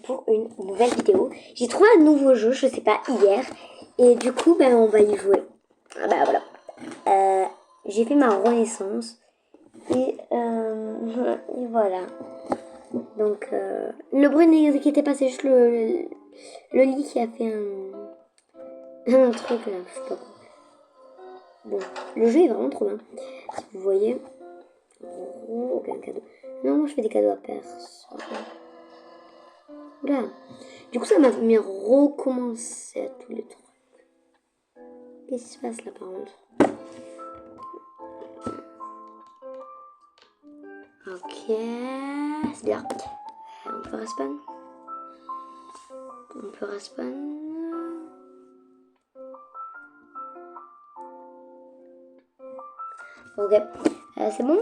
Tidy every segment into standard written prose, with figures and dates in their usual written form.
pour une nouvelle vidéo. J'ai trouvé un nouveau jeu, je sais pas, hier. Et du coup, ben, on va y jouer. Ah bah voilà. J'ai fait ma renaissance. Et voilà. Donc, le bruit, ne vous inquiétez pas, c'est juste le lit qui a fait un truc là, je sais pas quoi. Bon, le jeu est vraiment trop bien. Si vous voyez. Oh, aucun cadeau. Non, moi je fais des cadeaux à personne. Oula. Du coup, ça m'a mis recommencer à tous les trucs. Qu'est-ce qui se passe là par contre? Ok, c'est bien. On peut respawn. On peut respawn. Ok, c'est bon.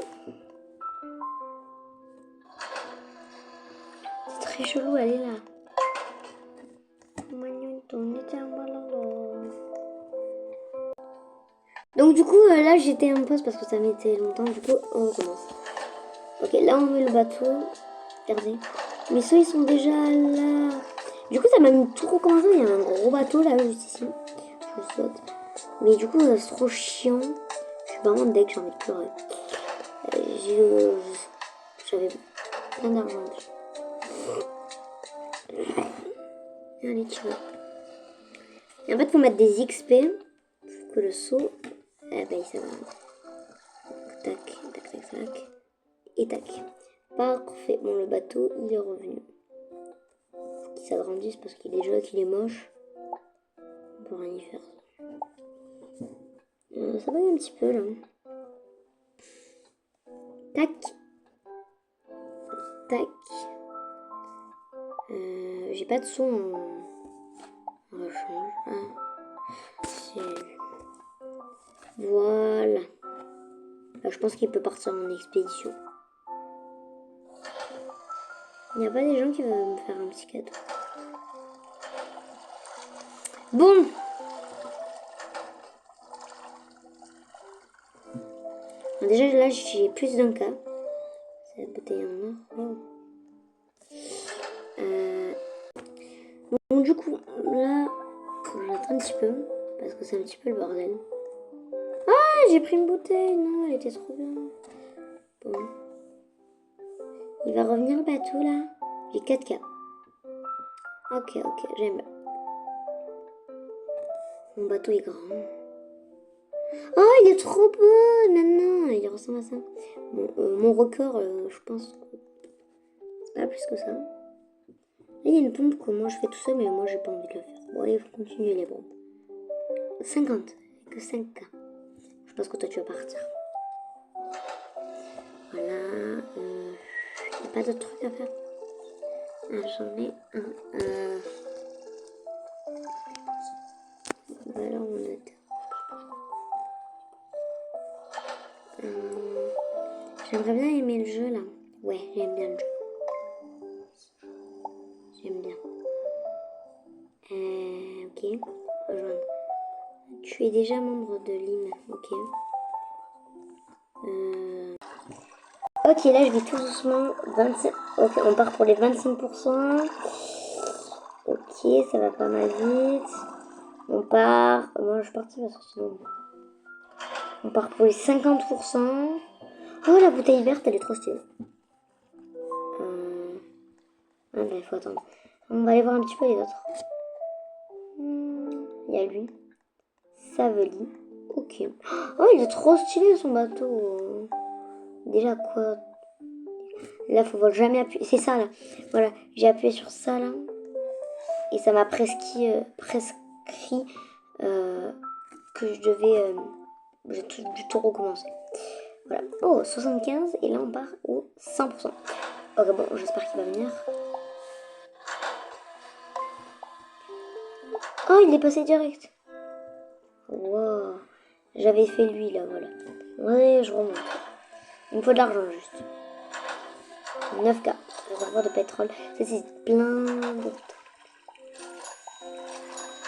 C'est très chelou, elle est là. Donc du coup, là j'étais en pause parce que ça mettait longtemps. Du coup, on recommence. Ok, là on met le bateau. Regardez. Mais ceux ils sont déjà là. Du coup, ça m'a mis tout recommencer. Il y a un gros bateau là, juste ici. Je le saute. Mais du coup, c'est trop chiant. Je suis vraiment deg, j'ai envie de pleurer. J'avais plein d'argent. Allez, tu vois. Et en fait, il faut mettre des XP. Que le saut, ben, ça va. Tac, tac, tac, tac. Et tac. Parfait. Bon, le bateau, il est revenu. Faut qu'il s'agrandisse parce qu'il est jaune, qu'il est moche. On peut rien y faire. Ça va un petit peu là. Tac. Tac. J'ai pas de son en rechange. Voilà. Là, je pense qu'il peut partir en expédition. Il n'y a pas des gens qui veulent me faire un petit cadeau. Bon. Déjà là j'ai plus d'un cas. C'est la bouteille en or. Oh. Donc du coup là faut que j'attende un petit peu parce que c'est un petit peu le bordel. Ah, j'ai pris une bouteille. Non, elle était trop bien. Bon. Il va revenir le bateau là. J'ai 4K. Ok, j'aime bien. Mon bateau est grand. Oh, il est trop beau. Non, il ressemble à ça. Bon, mon record, je pense que c'est pas plus que ça. Là, il y a une pompe que moi je fais tout seul, mais moi j'ai pas envie de le faire. Bon, allez, il faut continuer les bombes. 50, que 5K. Je pense que toi tu vas partir. Voilà. Il n'y a pas d'autres trucs à faire. Ah, j'en ai un. Voilà, on a deux. J'aimerais bien aimer le jeu là. Ouais, j'aime bien le jeu. J'aime bien. Ok. Rejoindre. Tu es déjà membre de l'IM. Ok. Ok, là je vais tout doucement. 25. Ok, on part pour les 25%. Ok, ça va pas mal vite. On part. Moi je suis partie parce que sinon. On part pour les 50%. Oh, la bouteille verte, elle est trop stylée. Ah ben, il faut attendre. On va aller voir un petit peu les autres. Il y a lui. Saveli. Ok. Oh, il est trop stylé son bateau. Déjà quoi? Là, faut jamais appuyer. C'est ça là. Voilà, j'ai appuyé sur ça là. Et ça m'a prescrit que je devais. J'ai du tout recommencer. Voilà. Oh, 75. Et là, on part au 100%. Ok, bon, j'espère qu'il va venir. Oh, il est passé direct. Wow. J'avais fait lui là, voilà. Ouais, je remonte. Il me faut de l'argent juste. 9K. Réservoir de pétrole. Ça, c'est plein de...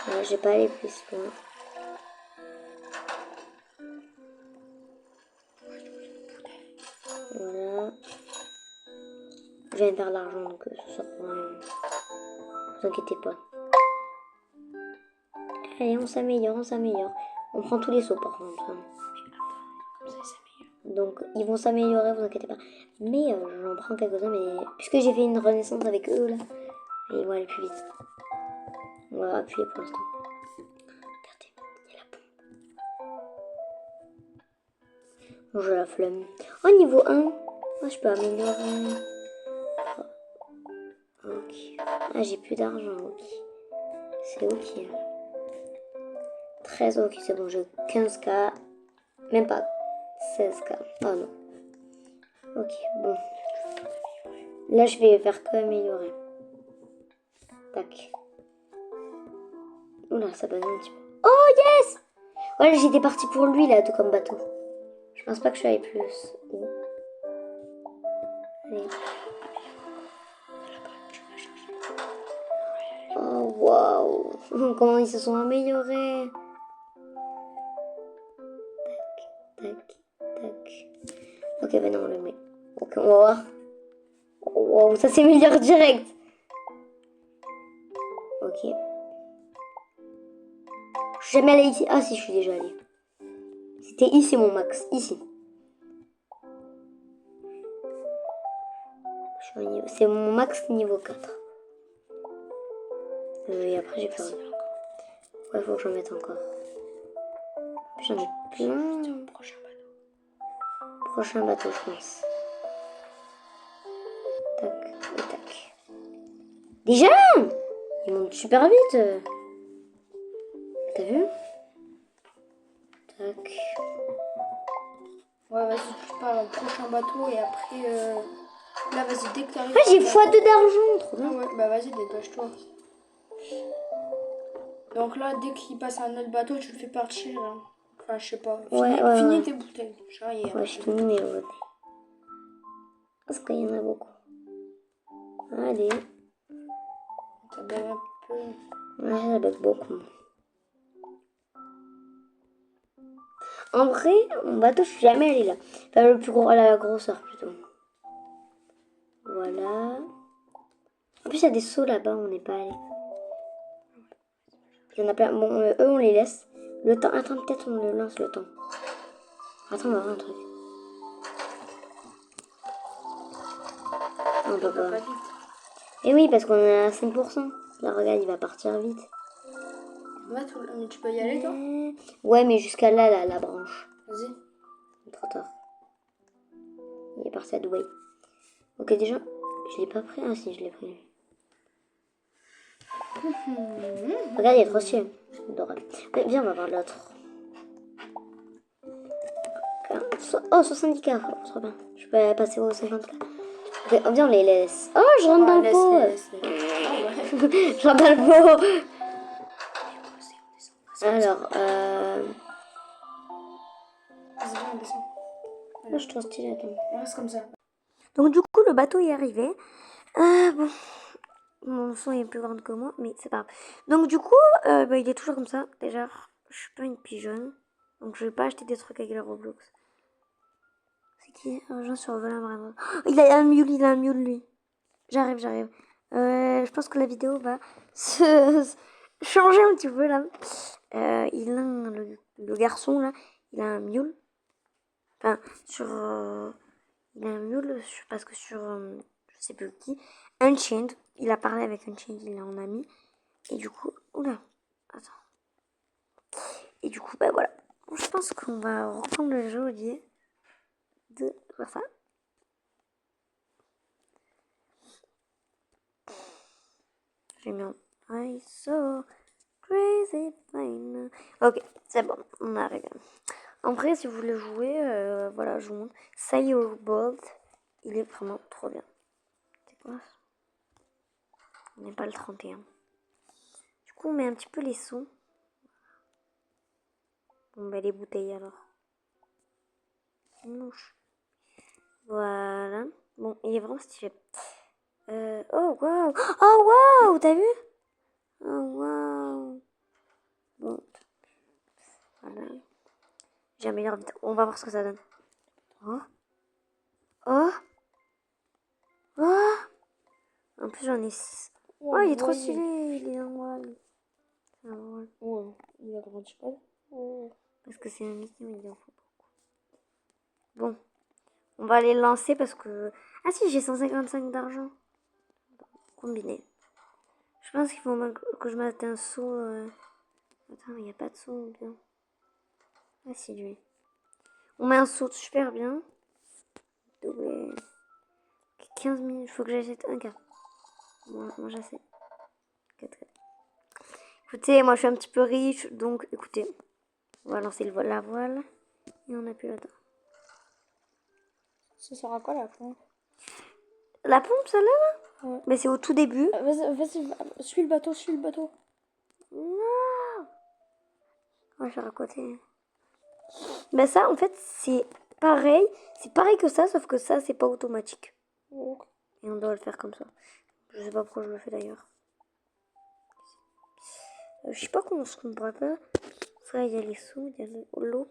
Ouais, j'ai pas allé plus loin. Voilà. Je viens de faire l'argent donc ça sert à rien. vous inquiétez pas. Allez, on s'améliore, on s'améliore. On prend tous les sauts par contre. Comme ça, il s'améliore. Donc, ils vont s'améliorer, vous inquiétez pas. Mais j'en prends quelques-uns, mais puisque j'ai fait une renaissance avec eux, là, ils vont aller plus vite. On va appuyer pour l'instant. Regardez, il y a la pompe. Bon, j'ai la flemme. Oh, niveau 1. Oh, je peux améliorer. Oh, ok. Ah, j'ai plus d'argent, ok. C'est ok. 13, ok, c'est bon, j'ai 15K. Même pas 16K. Oh non. Ok, bon. Là, je vais faire qu'améliorer. Tac. Oula, ça passe un petit peu. Oh, yes! Voilà, j'étais partie pour lui, là, tout comme bateau. Je pense pas que je suis allée plus haut. Allez. Oh, waouh! Comment ils se sont améliorés! Tac, tac, tac. Ok, ben non, on le met. Ok, on va voir. Wow, ça s'améliore direct. Ok. Je suis jamais allée ici. Ah si, je suis déjà allée. C'était ici mon max. Ici. C'est mon max niveau 4. Et après j'ai plus rien. Ouais, faut que j'en mette encore. J'en ai plein. Prochain bateau. Prochain bateau, je pense. Tac et tac. Déjà! Ils montent super vite. T'as vu? Tac. Ouais, vas-y, tu pars au prochain bateau et après. Là, vas-y, dès que t'arrives. Ah, j'ai x2 d'argent. Trop bien. Ah ouais, bah vas-y, dépêche-toi. Donc là, dès qu'il passe un autre bateau, tu le fais partir. Hein. Enfin, je sais pas. Finis tes bouteilles. Ouais, je finis mes bouteilles. Parce qu'il y en a beaucoup. Allez. Ça donne un peu. Ouais, ça bug beaucoup. En vrai, mon bateau, je suis jamais allée là. Enfin, le plus gros, la grosseur plutôt. Voilà. En plus, il y a des sauts là-bas, on n'est pas allé. Il y en a plein. Bon, eux, on les laisse. Le temps. Attends, peut-être on le lance le temps. Attends, on va voir un truc. On peut pas. Et oui, parce qu'on est à 5%. Là, regarde, il va partir vite. Ouais, mais tu peux y aller, toi? Ouais, mais jusqu'à là, la branche. Vas-y. Trop tard. Il est parti à Dubaï. Ok, déjà, je l'ai pas pris. Ah si, je l'ai pris. Regarde, il est trop stylé. Adorable. Mais viens, on va voir l'autre. Oh, 70K. Oh, trop bien. Je peux passer aux 50K. Ok, viens, on les laisse. Oh, je rentre dans le pot. Je rentre dans le pot. Alors, Vas-y, viens, on descend. moi, je suis trop stylé. Attends. On reste comme ça. Donc, du coup, le bateau est arrivé. Bon. Mon son est plus grande que moi, mais c'est pas grave. Donc du coup, il est toujours comme ça. Déjà, je suis pas une pigeonne. Donc je vais pas acheter des trucs avec les Roblox. C'est qui? Urgent sur Valorant. Oh, il a un mule, lui. J'arrive. Je pense que la vidéo va se changer un petit peu là. Il a le garçon là, il a un mule. Enfin, il a un mule parce que sur je sais plus qui. Unchained, il a parlé avec Unchained, il est en ami. Et du coup, oula, attends. Et du coup, bah voilà. Je pense qu'on va reprendre le jeu au lieu de faire ça. J'ai mis un I so crazy fine. Ok, c'est bon, on arrive. Après, si vous voulez jouer, voilà, je vous montre. Bolt, il est vraiment trop bien. C'est quoi ça? On n'est pas le 31. Du coup, on met un petit peu les sons. On met les bouteilles alors. Mouche. Voilà. Bon, il est vraiment stylé. Oh waouh! Oh waouh! T'as vu? Oh waouh! Bon. Voilà. J'améliore vite. On va voir ce que ça donne. Oh! Oh! Oh! En plus, j'en ai 6. Ouais, il est trop voyez. stylé, il est en voile. Ouais, il a grandi pas. Parce que c'est un Mickey, mais il en faut beaucoup. Bon, on va aller le lancer parce que... Ah si, j'ai 155 d'argent. Combiné. Je pense qu'il faut que je mette un saut... Attends, mais il n'y a pas de saut bien. Ah si, lui. On met un saut super bien. Doublé. 15 000, il faut que j'achète un cas. Bon, moi j'achète. 4. Écoutez, moi je suis un petit peu riche, donc écoutez, on va lancer la voile et on appuie là-dedans. Ça sert à quoi la pompe? La pompe, celle-là là Ouais. Mais c'est au tout début. Vas-y, suis le bateau, suis le bateau. Non. Ouais, je vais raconter. Mais ça, en fait, c'est pareil. C'est pareil que ça, sauf que ça, c'est pas automatique. Ok. Et on doit le faire comme ça. Je sais pas pourquoi je le fais d'ailleurs. Je sais pas comment on se comprend pas. Ça, il y a les sous, il y a l'eau.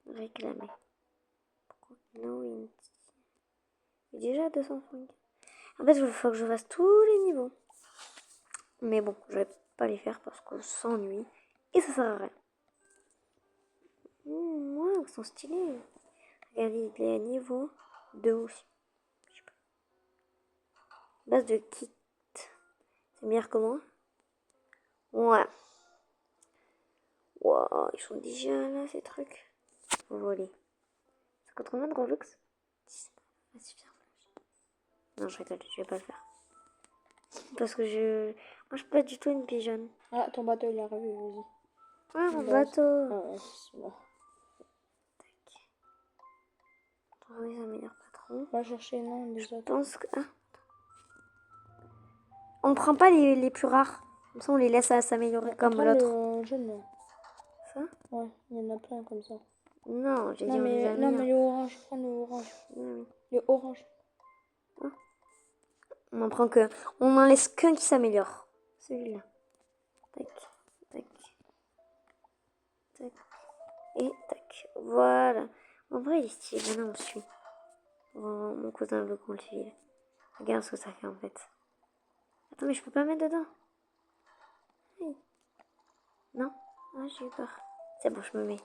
Réclamer. Pourquoi no in... Déjà 205. En fait, il faut que je fasse tous les niveaux. Mais bon, je vais pas les faire parce qu'on s'ennuie. Et ça sert à rien. Ouais, ils sont stylés. Regardez, il est à niveau 2 aussi. Je sais pas. Base de kit. C'est meilleur que moi. Ouais. Wow, ils sont déjà là, ces trucs. Faut voler. 50 de Robux. Non, je rigole, je vais pas le faire. Parce que je... Moi, je suis pas du tout une pigeonne. Ah, ton bateau il est arrivé, vas-y. Ah, mon Vas-y. bateau. Ah, ouais, c'est bon. Oui, ça meilleur patron. Va chercher non des Je autres. pense que... Ah. On ne prend pas les plus rares. Comme ça, on les laisse à s'améliorer On comme prend l'autre. le jaune là. Ça? Ouais, il y en a plein comme ça. Non, j'ai dit Non on les a mais, non, mis. mais le orange, prends le orange. Oui. Le orange. On en prend que... On en laisse qu'un qui s'améliore. Celui-là. Tac, tac, tac. Et tac. Voilà. En vrai, il est stylé. Maintenant, on suit. Mon cousin veut qu'on le suive. Regarde ce que ça fait en fait. Attends, mais je peux pas mettre dedans. Oui. Non. Ah, j'ai eu peur. C'est bon, je me mets.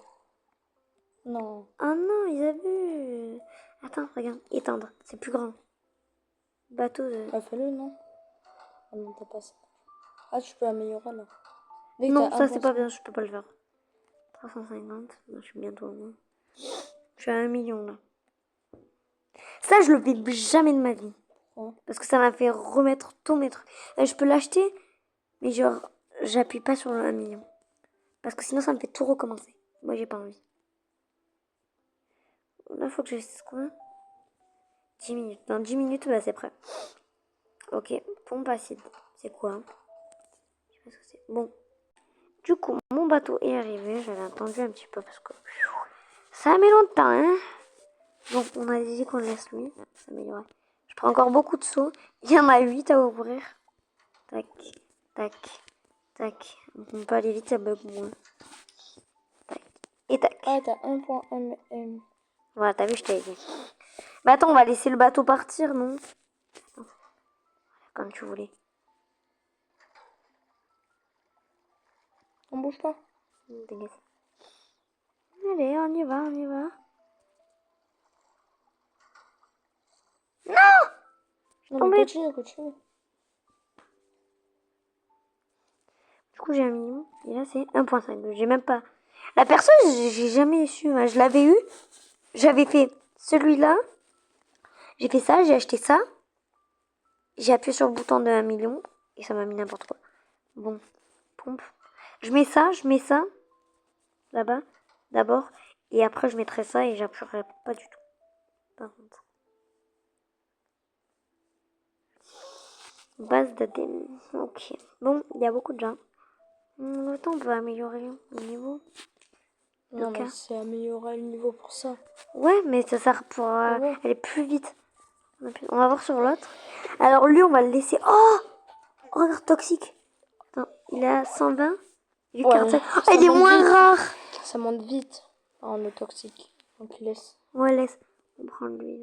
Non. Oh non, ils abusent. Attends, regarde. Étendre. C'est plus grand. Bateau de... Bah fais-le non. Ah non, t'as pas ça. Ah, tu peux améliorer là. Dès que Non, t'as ça c'est pas 1%. bien, je peux pas le faire. 350. Je suis bientôt au moins. Je suis à 1 million là. Ça, je le fais jamais de ma vie. Ouais. Parce que ça m'a fait remettre tous mes trucs. Je peux l'acheter, mais genre, j'appuie pas sur le 1 million. Parce que sinon, ça me fait tout recommencer. Moi, j'ai pas envie. Là, faut que je... Quoi 10 minutes. Dans 10 minutes, bah, c'est prêt. Ok, pompe acide. C'est quoi? Je sais pas ce que c'est. Bon. Du coup, mon bateau est arrivé. J'avais attendu un petit peu parce que ça met longtemps, hein. Donc, on a dit qu'on laisse lui s'améliorer. Je prends encore beaucoup de sauts. Il y en a 8 à ouvrir. Tac, tac, tac. On peut pas aller vite, ça bug moins. Tac, et tac. Ah, t'as 1.1 m. Voilà, t'as vu, je t'ai dit. Mais attends, on va laisser le bateau partir, non? Comme tu voulais. On bouge pas. Dégage. Allez, on y va, on y va. Non, mais continue, continue. Du coup, j'ai 1 million. Et là, c'est 1.5. J'ai même pas... La personne, j'ai jamais su. Je l'avais eu. J'avais fait celui-là. J'ai fait ça, j'ai acheté ça. J'ai appuyé sur le bouton de 1 million. Et ça m'a mis n'importe quoi. Bon, pompe. Je mets ça. Là-bas. D'abord. Et après, je mettrai ça et j'appuierai pas du tout. Par contre. Base d'ADN. Ok. Bon, il y a beaucoup de gens. Le temps, on peut améliorer le niveau. Non, mais c'est améliorer le niveau pour ça. Ouais, mais ça sert pour aller plus vite. On va voir sur l'autre. Alors lui, on va le laisser. Oh, regarde, toxique. Attends, il est à 120. Lui, Ouais, 45. Oh, ça il est monte moins vite. rare. Ça monte vite. Ah, on est toxique. Donc laisse. Ouais, laisse. On prend lui.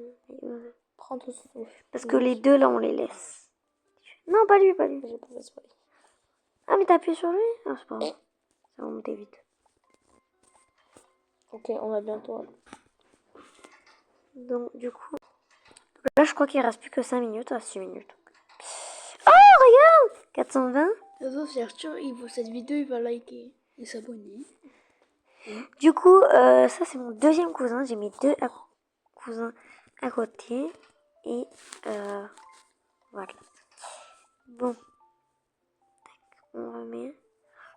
Prends tout ce Parce que les deux, là, on les laisse. Non, pas lui, pas lui. J'ai pas fait exprès. Ah, mais t'as appuyé sur lui? Ah, c'est pas grave. Ça va monter vite. Ok, on va bientôt. Donc, du coup... Là, je crois qu'il reste plus que 5 minutes. Ah, 6 minutes. Oh, regarde 420. Si Arthur, il voit cette vidéo, il va liker et s'abonner. Du coup, ça, c'est mon deuxième cousin. J'ai mes deux cousins à côté. Et, voilà. Bon. On remet.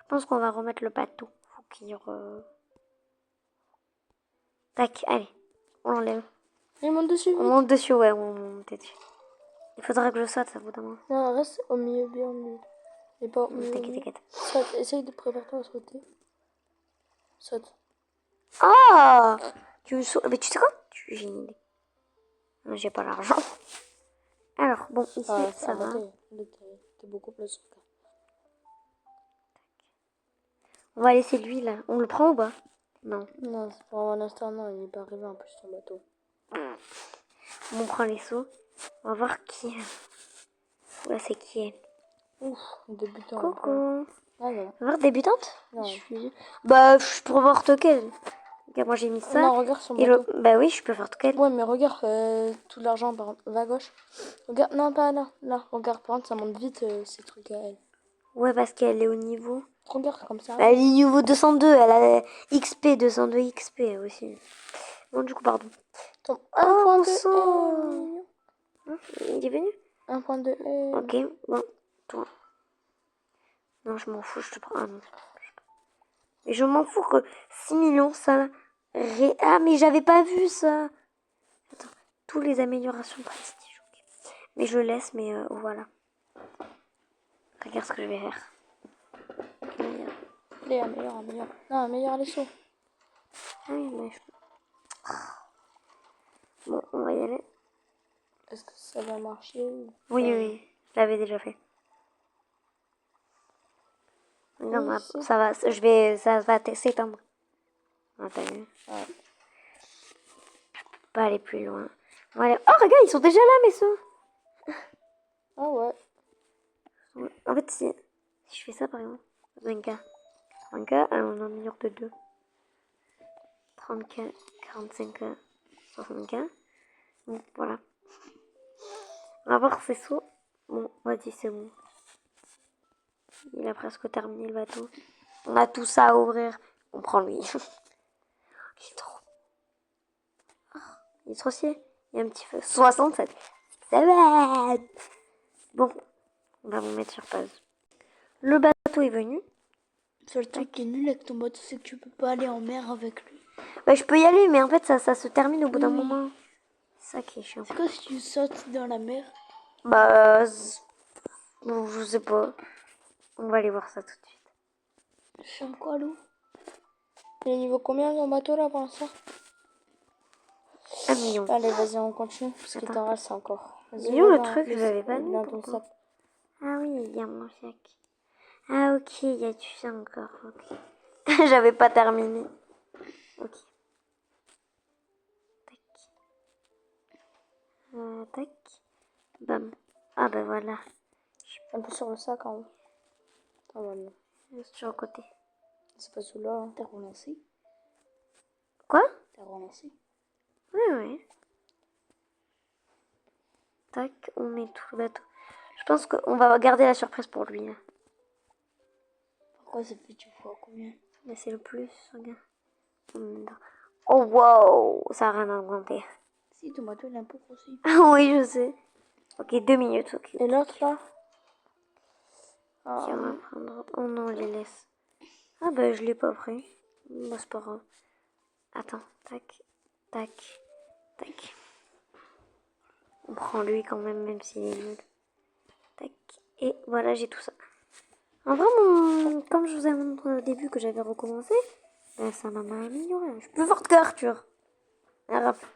Je pense qu'on va remettre le bateau. Faut qu'il Tac, allez. On l'enlève. Il monte dessus. On monte dessus, ouais, on monte dessus. Il faudra que je saute, ça vaut d'un moment. Non, reste au milieu, bien au milieu. Et pas au milieu. T'inquiète, t'inquiète. Saute, essaye de préparer à sauter. Saute. Ah, mais tu sais quoi? J'ai une idée. Non, j'ai pas l'argent. Alors, bon, ici, ça va. T'es beaucoup plus sauté. On va laisser lui, là. On le prend ou pas? Non. Non, c'est pour l'instant, non, il est pas arrivé en plus ton bateau. On prend les seaux. On va voir qui. Ouais, c'est qui elle. Ouf, débutant. Coucou. Ah non. On va voir débutante? Non. Bah, je peux voir lequel. Regarde, moi j'ai mis ça. Non, regarde son Et bateau. Bah oui, je peux voir lequel. Ouais, mais regarde tout l'argent, par exemple. Va à gauche. Regarde, non, pas là. Là, regarde, par contre, ça monte vite ces trucs à elle. Ouais, parce qu'elle est au niveau. Regarde comme ça. Elle est niveau 202. Elle a XP, 202 XP aussi. Bon, du coup, pardon. Un point mon de sang. Hein, il est venu? Un point de Ok, bon, toi. Non, je m'en fous, je te prends. Ah non. Mais je m'en fous que 6 millions, ça. Ah, mais j'avais pas vu ça. Attends, tous les améliorations prestige. Okay. Mais je laisse, mais voilà. Regarde ce que je vais faire. améliore. Non, améliore les sauts. Ah oui, mais bon, on va y aller. Est-ce que ça va marcher Oui, je l'avais déjà fait. Non, Oui, ça va, ça va s'étendre. Ah, t'as vu? Ouais. Je peux pas aller plus loin. On va aller... Oh, regarde, ils sont déjà là, mes sous. Ah ouais. En fait, si je fais ça, par exemple, 20K, 80K, on en améliore de 2. 30K, 45K, 60K. Bon, voilà. On va voir ses sauts. Bon, vas-y, c'est bon. Il a presque terminé le bateau. On a tout ça à ouvrir. On prend lui. Il est trop... Il est trop stylé. Il y a un petit feu. 67. Ça va. Bon, on va vous mettre sur pause. Le bateau est venu. Le seul truc qui est nul avec ton bateau, c'est que tu peux pas aller en mer avec lui. Bah, je peux y aller, mais en fait, ça se termine au bout d'un moment. C'est ça qui est chiant. C'est quoi si tu sautes dans la mer? Bah, je sais pas. On va aller voir ça tout de suite. J'aime quoi l'eau? Il est niveau combien ton bateau là pour l'instant? 1 million. Allez, vas-y, on continue. Parce qu'il t'en reste encore. Il est où le truc? Je l'avais pas mis. Dans ton sac. Ah oui, il y a mon sac. Ah ok, il y a du ça encore. Ok. J'avais pas terminé. Ok. Tac. Tac. Bam. Ah bah voilà. Un peu sur le sac en haut. Ah voilà. Sur le côté. C'est pas sous là, hein. T'as relancé. Quoi? T'as relancé. Oui. Tac, on met tout le bateau. Je pense qu'on va garder la surprise pour lui. Là. Pourquoi ça fait tu vois combien? Là c'est le plus, regarde. Oh wow, ça a rien augmenté. Si, ton bateau il est un peu grossi. Ah oui, je sais. Ok, 2 minutes. Ok. Et l'autre là? Ok, on va prendre. Oh non, on les laisse. Ah bah je l'ai pas pris. Bah c'est pas grave. Attends, tac, tac, tac. On prend lui quand même s'il est nul. Tac. Et voilà, j'ai tout ça. En vrai, comme je vous ai montré au début que j'avais recommencé, ben, ça m'a amélioré. Je suis plus forte qu'Arthur. Arthur,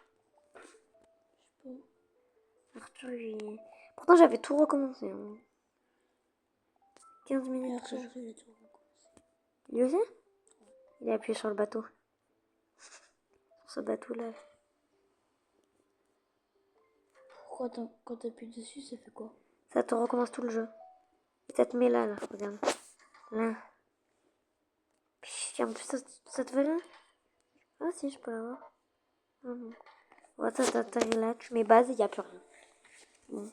lui... Pourtant, j'avais tout recommencé. Hein. 15 minutes. Arthur, il a tout recommencé. Lui aussi? Il a appuyé sur le bateau. Sur ce bateau-là. Pourquoi quand t'appuies dessus, ça fait quoi? Ça te recommence tout le jeu. Ça te met là, regarde. Là. Puis, en plus, ça te fait là. Ah si, je peux l'avoir. Ah bon. Ouais, ça t'atterrit là, tu mets base et il n'y a plus rien. Bon,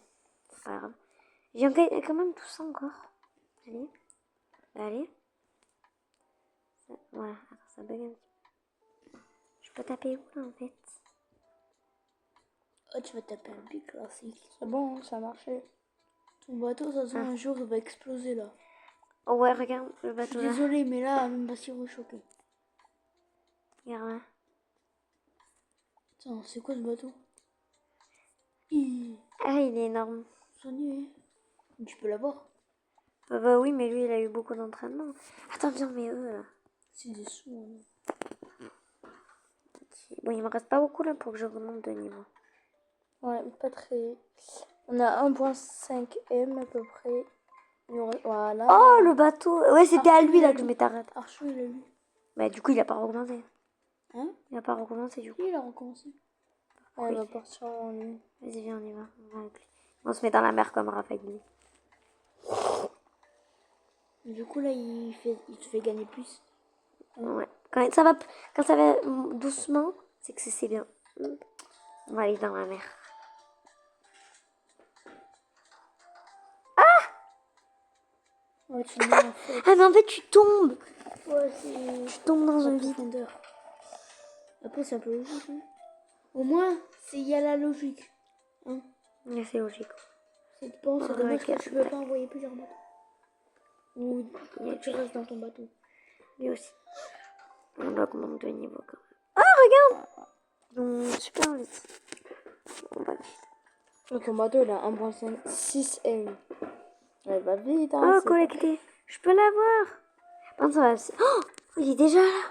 c'est pas grave. J'ai quand même tout ça encore. Allez. Allez. Voilà, attends, ça bug un petit peu. Je peux taper où là en fait? Oh, tu vas taper un big classique. C'est bon, hein, ça a marché. Ton bateau, ça se voit, un jour, il va exploser là. Oh ouais, regarde le Je bateau suis là. désolée, mais là, même pas si choqué. Regarde là. Tiens, c'est quoi ce bateau? Ah, il est énorme. Soigné. Tu peux l'avoir. Bah oui, mais lui, il a eu beaucoup d'entraînement. Attends, viens, mais eux là. C'est des sous. Hein. Bon, il me reste pas beaucoup là pour que je remonte de niveau. Ouais, pas très. On a 1.5 M à peu près. Voilà. Oh, le bateau. Ouais, c'était à lui là que je lui. m'étais arrêtée. Archou, il a lu. Bah, du coup, il a pas recommencé. Hein? Il a pas recommencé du coup. Oui, il a recommencé. Ah, Oui. il va partir en ligne. Vas-y, viens, on y va. On va avec lui. On se met dans la mer comme Raphaël. Du coup, là, il te fait gagner plus. Ouais. Quand ça va doucement, c'est que c'est bien. On va aller dans la mer. Ouais, tu meurs en fait. Ah, mais en fait, tu tombes. Ouais, c'est. Tu tombes dans La un vide. profondeur. Après, c'est un peu logique. Hein. Au moins, il y a la logique. Hein. Ouais, c'est logique. C'est bon, c'est dommage que Regarde. tu peux pas envoyer plusieurs bateaux. Ou que tu restes dans ton bateau. Lui aussi. On doit augmenter de niveau quand même. Ah, regarde. Donc, super vite. On va vite. Ton bateau, il a 1.6 M. Elle va vite, hein. Oh, collecté. Je peux l'avoir. Attends, ça va. Oh, il est déjà là.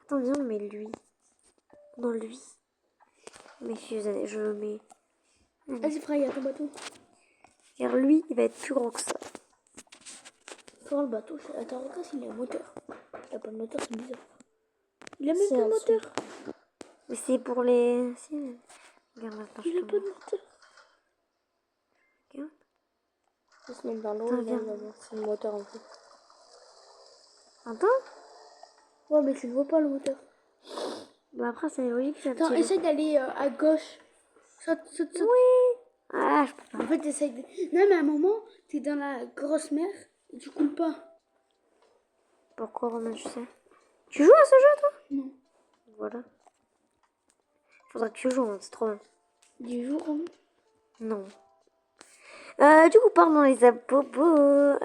Attends, viens, on met lui. Dans lui. Mais je le mets. Vas-y, Frère, il y a ton bateau. Car lui, il va être plus gros que ça. Frère, le bateau, attends, regarde s'il a un moteur. Il a pas de moteur, c'est bizarre. Il a même pas de moteur. Mais c'est pour les. Si. Regarde, attends, Il a pas de moteur. Regarde. Il se met dans l'eau, Attends, il va voir. C'est le moteur en fait. Attends. Ouais, mais tu ne vois pas le moteur. Bah après, c'est logique. Attends, essaye d'aller à gauche. Saute. Oui. Ah, je peux pas. En fait, essaye de. Non, mais à un moment, t'es dans la grosse mer et tu coules pas. Pourquoi, Romain, tu sais? Tu joues à ce jeu, toi? Non. Voilà. Faudra que tu joues, hein, c'est trop bien. 10 jours, hein. Non. Du coup, pardon les abobos.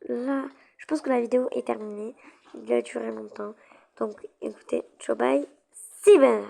Là, je pense que la vidéo est terminée. Il a duré longtemps. Donc, écoutez, ciao, bye. C'est bien.